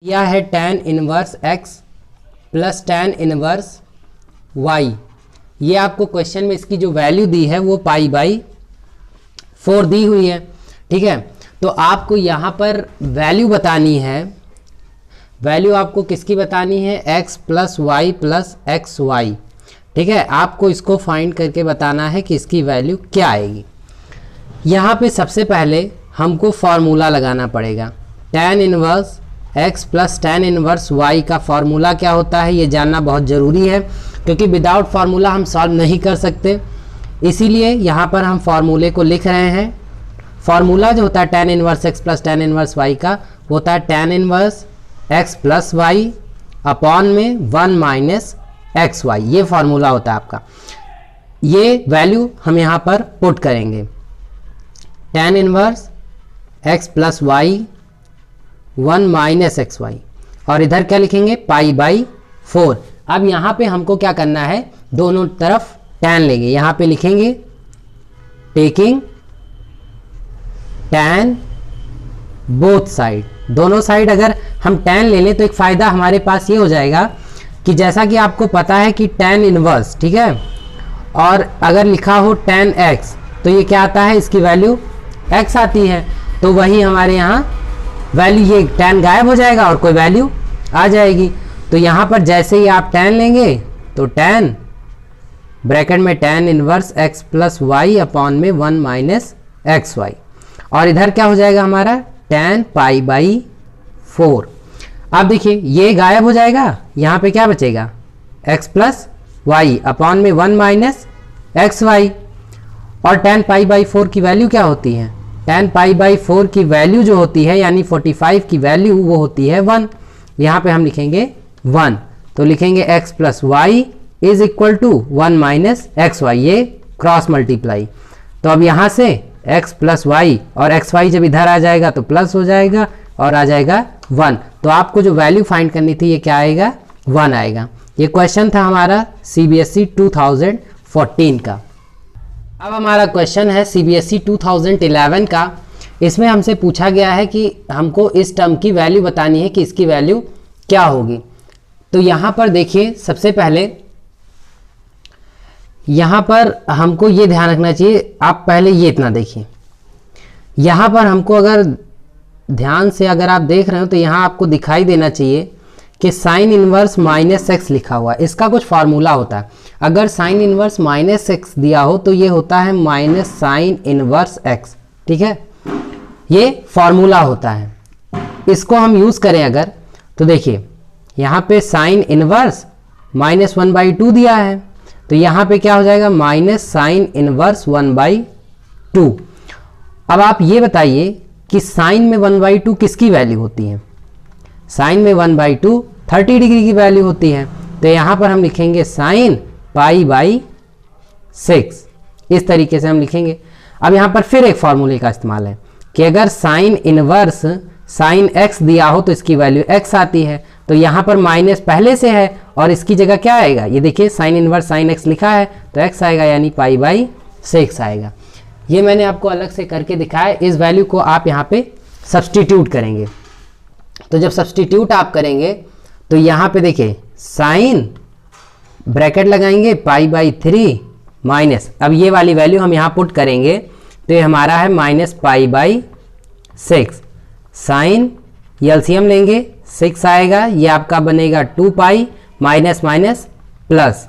यह है tan inverse x plus tan inverse y। ये आपको क्वेश्चन में इसकी जो वैल्यू दी है वो π/4 दी हुई है। ठीक है, तो आपको यहाँ पर वैल्यू बतानी है। वैल्यू आपको किसकी बतानी है? x plus y plus x y. ठीक है, आपको इसको फाइंड करके बताना है कि इसकी वैल्यू क्या आएगी। यहाँ पे सबसे पहले हमको फार्मूला लगाना पड़ेगा। tan inverse x plus tan inverse y का फार्मूला क्या होता है ये जानना बहुत ज़रूरी है, क्योंकि विदाउट फार्मूला हम सॉल्व नहीं कर सकते। इसीलिए यहाँ पर हम फार्मूले को लिख रहे हैं। फार्मूला जो होता है tan inverse x plus tan inverse y का होता है tan inverse x plus y upon में 1 माइनस एक्स वाई। ये फार्मूला होता है आपका। ये वैल्यू हम यहाँ पर पुट करेंगे, tan inverse x plus y 1 minus x y, और इधर क्या लिखेंगे? π/4। अब यहाँ पे हमको क्या करना है? दोनों तरफ tan लेंगे। यहाँ पे लिखेंगे टेकिंग tan बोथ साइड। दोनों साइड अगर हम tan ले लें तो एक फ़ायदा हमारे पास ये हो जाएगा कि जैसा कि आपको पता है कि tan इनवर्स, ठीक है, और अगर लिखा हो tan x तो ये क्या आता है? इसकी वैल्यू x आती है। तो वही हमारे यहाँ वैल्यू, ये tan गायब हो जाएगा और कोई वैल्यू आ जाएगी। तो यहाँ पर जैसे ही आप tan लेंगे तो tan ब्रैकेट में tan inverse x plus y upon में 1 माइनस एक्स वाई, और इधर क्या हो जाएगा हमारा? tan π/4। अब देखिए ये गायब हो जाएगा, यहाँ पे क्या बचेगा? x प्लस वाई अपॉन में 1 माइनस एक्स वाई। और tan π/4 की वैल्यू क्या होती है? tan π/4 की वैल्यू जो होती है यानी 45 की वैल्यू वो होती है 1। यहाँ पे हम लिखेंगे 1, तो लिखेंगे x plus y is equal to 1 minus x y, ये क्रॉस मल्टीप्लाई। तो अब यहाँ से x प्लस वाई और एक्स वाई जब इधर आ जाएगा तो प्लस हो जाएगा और आ जाएगा 1। तो आपको जो वैल्यू फाइंड करनी थी ये क्या आएगा? 1 आएगा। ये क्वेश्चन था हमारा CBSE 2014 का। अब हमारा क्वेश्चन है CBSE 2011 का। इसमें हमसे पूछा गया है कि हमको इस टर्म की वैल्यू बतानी है कि इसकी वैल्यू क्या होगी। तो यहाँ पर देखिए, सबसे पहले यहाँ पर हमको ये ध्यान रखना चाहिए। आप पहले ये इतना देखिए, यहाँ पर हमको अगर ध्यान से अगर आप देख रहे हो तो यहाँ आपको दिखाई देना चाहिए कि साइन इनवर्स माइनस एक्स लिखा हुआ है। इसका कुछ फार्मूला होता है। अगर साइन इनवर्स माइनस एक्स दिया हो तो ये होता है माइनस साइन इनवर्स एक्स। ठीक है, ये फार्मूला होता है। इसको हम यूज़ करें अगर, तो देखिए यहाँ पे साइन इनवर्स -1/2 दिया है, तो यहाँ पे क्या हो जाएगा? Minus sine inverse 1/2। अब आप ये बताइए कि साइन में 1/2 किसकी वैल्यू होती है? साइन में 1/2 30 डिग्री की वैल्यू होती है। तो यहाँ पर हम लिखेंगे साइन π/6। इस तरीके से हम लिखेंगे। अब यहाँ पर फिर एक फार्मूले का इस्तेमाल है कि अगर साइन इनवर्स साइन x दिया हो तो इसकी वैल्यू x आती है। तो यहाँ पर माइनस पहले से है और इसकी जगह क्या आएगा? ये देखिए साइन इनवर्स साइन x लिखा है तो x आएगा, यानी π/6 आएगा। ये मैंने आपको अलग से करके दिखाया। इस वैल्यू को आप यहाँ पे सब्सटीट्यूट करेंगे। तो जब सब्सटीट्यूट आप करेंगे तो यहाँ पे देखिए साइन ब्रैकेट लगाएंगे π/3 माइनस, अब ये वाली वैल्यू हम यहाँ पुट करेंगे तो ये हमारा है माइनस π/6। साइन एलसीएम लेंगे 6 आएगा, ये आपका बनेगा 2π माइनस माइनस प्लस।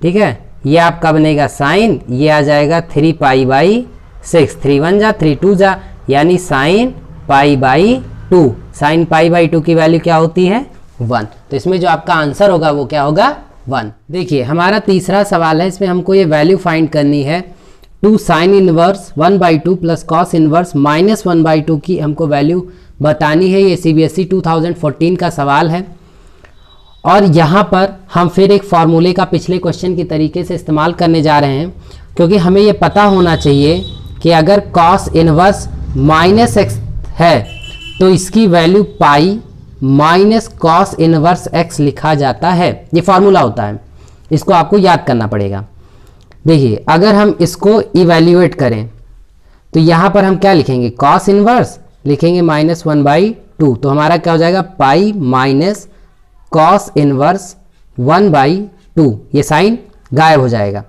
ठीक है, ये आपका बनेगा साइन, ये आ जाएगा 3π/6। 3 1 जा 3 2 जा, यानी साइन π/2। साइन π/2 की वैल्यू क्या होती है? 1। तो इसमें जो आपका आंसर होगा वो क्या होगा? 1। देखिए हमारा तीसरा सवाल है, इसमें हमको ये वैल्यू फाइंड करनी है 2 sine inverse 1/2 plus cos inverse -1/2 की हमको वैल्यू बतानी है। ये CBSE 2014 का सवाल है। और यहाँ पर हम फिर एक फार्मूले का पिछले क्वेश्चन की तरीके से इस्तेमाल करने जा रहे हैं, क्योंकि हमें ये पता होना चाहिए कि अगर कॉस इनवर्स -x है तो इसकी value pi minus cos inverse x लिखा जाता है। ये फार्मूला होता है, इसको आपको याद करना पड़ेगा। देखिए अगर हम इसको इवैल्यूएट करें तो यहाँ पर हम क्या लिखेंगे? कॉस इनवर्स लिखेंगे -1/2, तो हमारा क्या हो जाएगा पाई माइनस कॉस इनवर्स 1/2, ये साइन गायब हो जाएगा।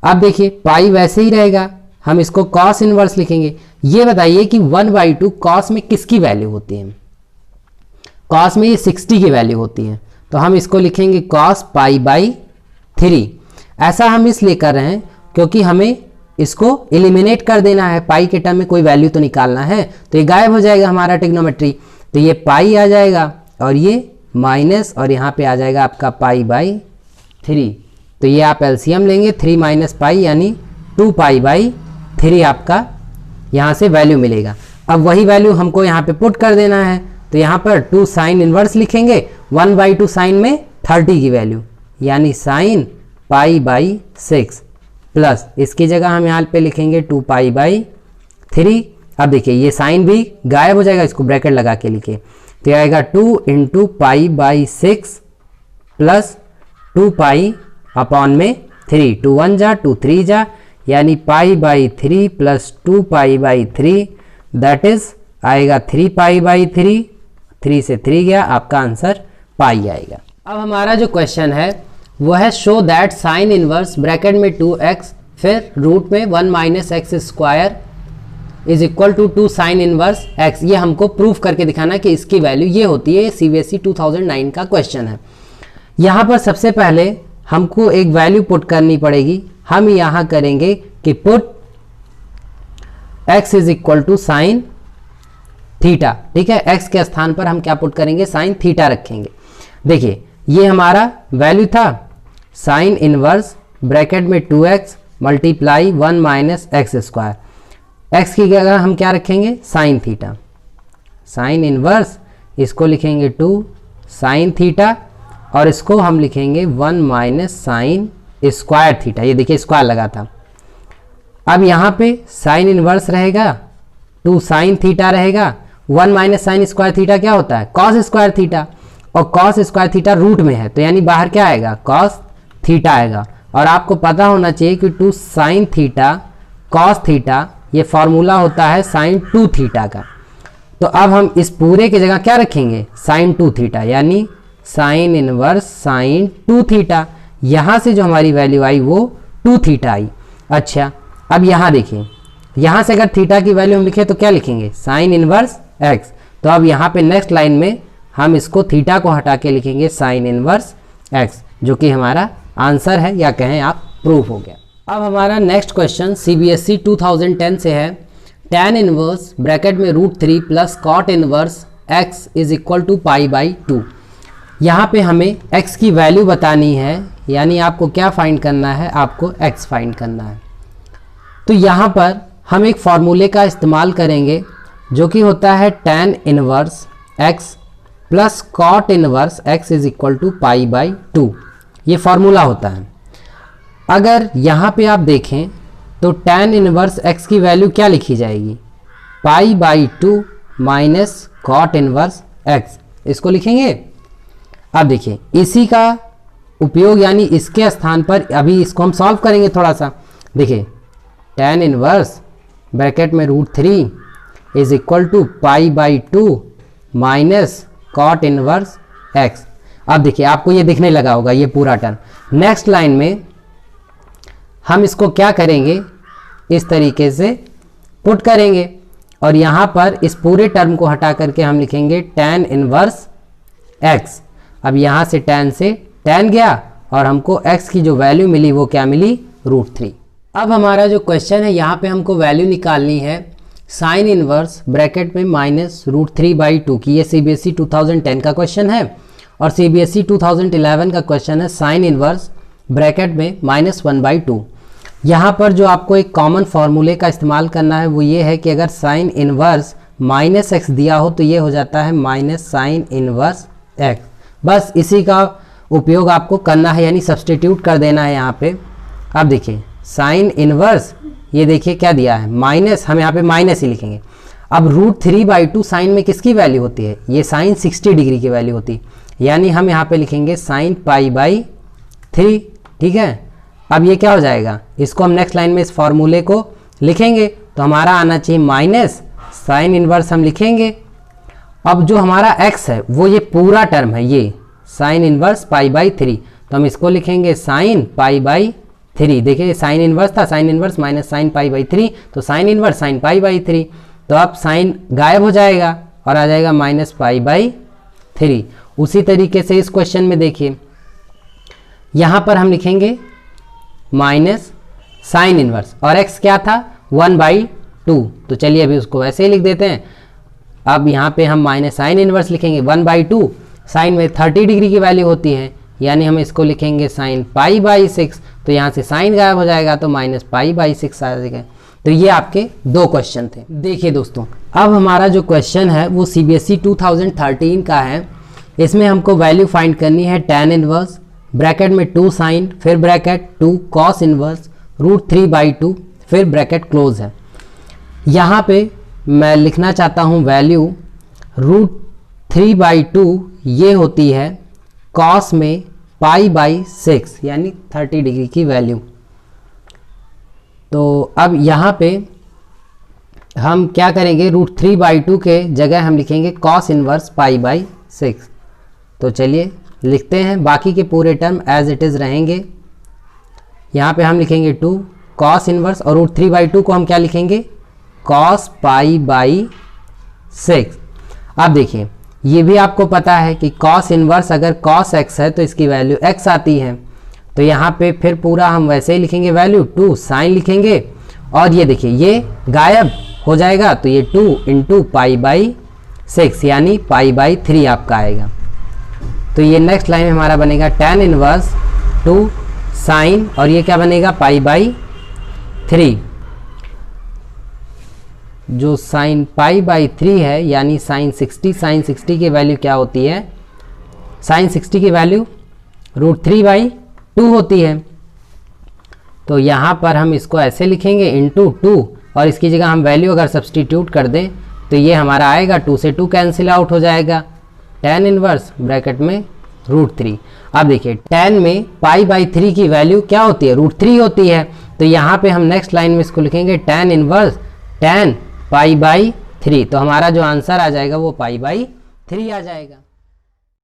अब देखिए पाई वैसे ही रहेगा, हम इसको कॉस इनवर्स लिखेंगे। ये बताइए कि 1/2 कॉस में किसकी वैल्यू होती है? कॉस में ये 60 की वैल्यू होती है, तो हम इसको लिखेंगे कॉस π/3। ऐसा हम इसलिए कर रहे हैं क्योंकि हमें इसको एलिमिनेट कर देना है, पाई के टर्म में कोई वैल्यू तो निकालना है, तो ये गायब हो जाएगा हमारा ट्रिग्नोमेट्री। तो ये पाई आ जाएगा और ये माइनस, और यहाँ पे आ जाएगा आपका π/3। तो ये आप एलसीएम लेंगे, 3 - पाई यानी 2π/3 आपका यहाँ से वैल्यू मिलेगा। अब वही वैल्यू हमको यहाँ पे पुट कर देना है, तो यहाँ पर 2 साइन इनवर्स लिखेंगे, 1/2 साइन में 30 की वैल्यू यानी साइन π/6 प्लस इसकी जगह हम यहाँ पे लिखेंगे 2π/3। अब देखिए ये साइन भी गायब हो जाएगा, इसको ब्रैकेट लगा के लिखे, तो ये आएगा 2 × π/6 प्लस 2π/3, 2 1 जा 2 3 जा यानी π/3 प्लस 2π/3 दैट इज आएगा 3π/3, 3 से 3 गया, आपका आंसर पाई आएगा। अब हमारा जो क्वेश्चन है वो है show that sine inverse bracket में 2x फिर रूट में 1 - x² is equal to 2 sine inverse x। ये हमको प्रूफ करके दिखाना कि इसकी वैल्यू ये होती है। CBSE 2009 का क्वेश्चन है। यहाँ पर सबसे पहले हमको एक वैल्यू पुट करनी पड़ेगी। हम यहाँ करेंगे कि put x is equal to sine theta. ठीक है, x के स्थान पर हम क्या पुट करेंगे? साइन थीटा रखेंगे। देखिए ये हमारा वैल्यू था साइन इनवर्स ब्रैकेट में 2x मल्टीप्लाई 1 - x²। x की जगह हम क्या रखेंगे? Sine theta. साइन इनवर्स इसको लिखेंगे 2 साइन थीटा और इसको हम लिखेंगे 1 - साइन स्क्वायर थीटा। ये देखिए स्क्वायर लगा था। अब यहाँ पे साइन इनवर्स रहेगा, 2 साइन थीटा रहेगा, 1 - साइन स्क्वायर थीटा क्या होता है? कॉस स्क्वायर थीटा, और कॉस स्क्वायर थीटा रूट में है तो यानी बाहर क्या आएगा? कॉस थीटा आएगा। और आपको पता होना चाहिए कि 2 साइन थीटा कॉस थीटा ये फॉर्मूला होता है साइन 2 थीटा का। तो अब हम इस पूरे की जगह क्या रखेंगे? साइन 2 थीटा यानी साइन इनवर्स साइन 2 थीटा। यहाँ से जो हमारी वैल्यू आई वो 2 थीटा आई। अच्छा अब यहाँ देखिए, यहाँ से अगर थीटा की वैल्यू हम लिखें तो क्या लिखेंगे? Sign inverse x। तो अब यहाँ पे नेक्स्ट लाइन में हम इसको थीटा को हटा के लिखेंगे साइन इनवर्स x, जो कि हमारा आंसर है या कहें आप प्रूफ हो गया। अब हमारा नेक्स्ट क्वेश्चन CBSE 2010 से है। tan इनवर्स ब्रैकेट में √3 plus cot inverse x is equal to π/2। यहाँ पे हमें x की वैल्यू बतानी है, यानी आपको क्या फाइंड करना है? आपको x फाइंड करना है। तो यहाँ पर हम एक फॉर्मूले का इस्तेमाल करेंगे जो कि होता है tan inverse x plus cot inverse x is equal to π/2। ये फॉर्मूला होता है। अगर यहाँ पे आप देखें तो tan इनवर्स x की वैल्यू क्या लिखी जाएगी? π/2 माइनस कॉट इनवर्स x, इसको लिखेंगे। अब देखिए इसी का उपयोग यानी इसके स्थान पर अभी इसको हम सॉल्व करेंगे थोड़ा सा। देखिए tan इनवर्स ब्रैकेट में √3 is equal to π/2 minus cot inverse x। अब देखिए आपको ये दिखने लगा होगा ये पूरा टर्म। नेक्स्ट लाइन में हम इसको क्या करेंगे? इस तरीके से पुट करेंगे और यहाँ पर इस पूरे टर्म को हटा करके हम लिखेंगे tan इनवर्स x। अब यहाँ से tan गया और हमको x की जो वैल्यू मिली वो क्या मिली? √3। अब हमारा जो क्वेश्चन है यहाँ पे हमको वैल्यू निकालनी है साइन इनवर्स ब्रैकेट में -√3/2 की। ये CBSE 2010 का क्वेश्चन है और CBSE 2011 का क्वेश्चन है साइन इनवर्स ब्रैकेट में -1/2। यहाँ पर जो आपको एक कॉमन फार्मूले का इस्तेमाल करना है वो ये है कि अगर साइन इनवर्स -x दिया हो तो ये हो जाता है माइनस साइन इनवर्स x। बस इसी का उपयोग आपको करना है, यानी सब्सटीट्यूट कर देना है यहाँ पे। अब देखिए साइन इनवर्स ये देखिए क्या दिया है? माइनस, हम यहाँ पे माइनस ही लिखेंगे। अब √3/2 साइन में किसकी वैल्यू होती है? ये साइन 60 डिग्री की वैल्यू होती है, यानी हम यहाँ पे लिखेंगे साइन π/3। ठीक है, अब ये क्या हो जाएगा? इसको हम नेक्स्ट लाइन में इस फॉर्मूले को लिखेंगे तो हमारा आना चाहिए माइनस साइन इनवर्स हम लिखेंगे। अब जो हमारा x है वो ये पूरा टर्म है, ये साइन इनवर्स पाई बाई 3, तो हम इसको लिखेंगे साइन पाई बाई 3। देखिए साइन इनवर्स था, sine inverse minus sine pi by 3, तो sine inverse sine pi by 3, तो अब साइन गायब हो जाएगा और आ जाएगा माइनस पाई बाई 3। उसी तरीके से इस क्वेश्चन में देखिए यहाँ पर हम लिखेंगे माइनस साइन इनवर्स और x क्या था 1/2, तो चलिए अभी उसको वैसे ही लिख देते हैं। अब यहाँ पे हम माइनस साइन इनवर्स लिखेंगे 1/2, साइन में 30 डिग्री की वैल्यू होती है, यानी हम इसको लिखेंगे साइन पाई बाई 6, तो यहाँ से साइन गायब हो जाएगा तो माइनस पाई बाई 6 आ जाएगा। तो ये आपके दो क्वेश्चन थे। देखिए दोस्तों, अब हमारा जो क्वेश्चन है वो CBSE 2013 का है। इसमें हमको वैल्यू फाइंड करनी है tan इनवर्स, ब्रैकेट में 2 साइन, फिर ब्रैकेट 2 कॉस इनवर्स √3/2, फिर ब्रैकेट क्लोज है। यहाँ पे मैं लिखना चाहता हूँ वैल्यू √3/2 ये होती है कॉस में पाई बाई 6 यानी 30 डिग्री की वैल्यू। तो अब यहाँ पे हम क्या करेंगे, √3/2 के जगह हम लिखेंगे कॉस इनवर्स पाई बाई 6। तो चलिए लिखते हैं, बाकी के पूरे टर्म एज इट इज़ रहेंगे। यहाँ पे हम लिखेंगे 2 कॉस इनवर्स और √3/2 को हम क्या लिखेंगे कॉस पाई बाई 6। अब देखिए ये भी आपको पता है कि कॉस इनवर्स अगर कॉस x है तो इसकी वैल्यू x आती है, तो यहाँ पे फिर पूरा हम वैसे ही लिखेंगे वैल्यू 2 साइन लिखेंगे और ये देखिए ये गायब हो जाएगा, तो ये 2 इंटू पाई बाई 6 यानी पाई बाई 3 आपका आएगा। तो ये नेक्स्ट लाइन में हमारा बनेगा tan इनवर्स 2 साइन और ये क्या बनेगा पाई बाई 3। जो साइन पाई बाई 3 है यानी साइन 60 की वैल्यू क्या होती है, साइन 60 की वैल्यू √3/2 होती है। तो यहाँ पर हम इसको ऐसे लिखेंगे इंटू 2 और इसकी जगह हम वैल्यू अगर सब्सटीट्यूट कर दें तो ये हमारा आएगा 2 से 2 कैंसिल आउट हो जाएगा, tan इनवर्स ब्रैकेट में √3। अब देखिए tan में पाई बाई 3 की वैल्यू क्या होती है √3 होती है, तो यहाँ पे हम नेक्स्ट लाइन में इसको लिखेंगे tan inverse tan pi by 3, तो हमारा जो आंसर आ जाएगा वो पाई बाई 3 आ जाएगा।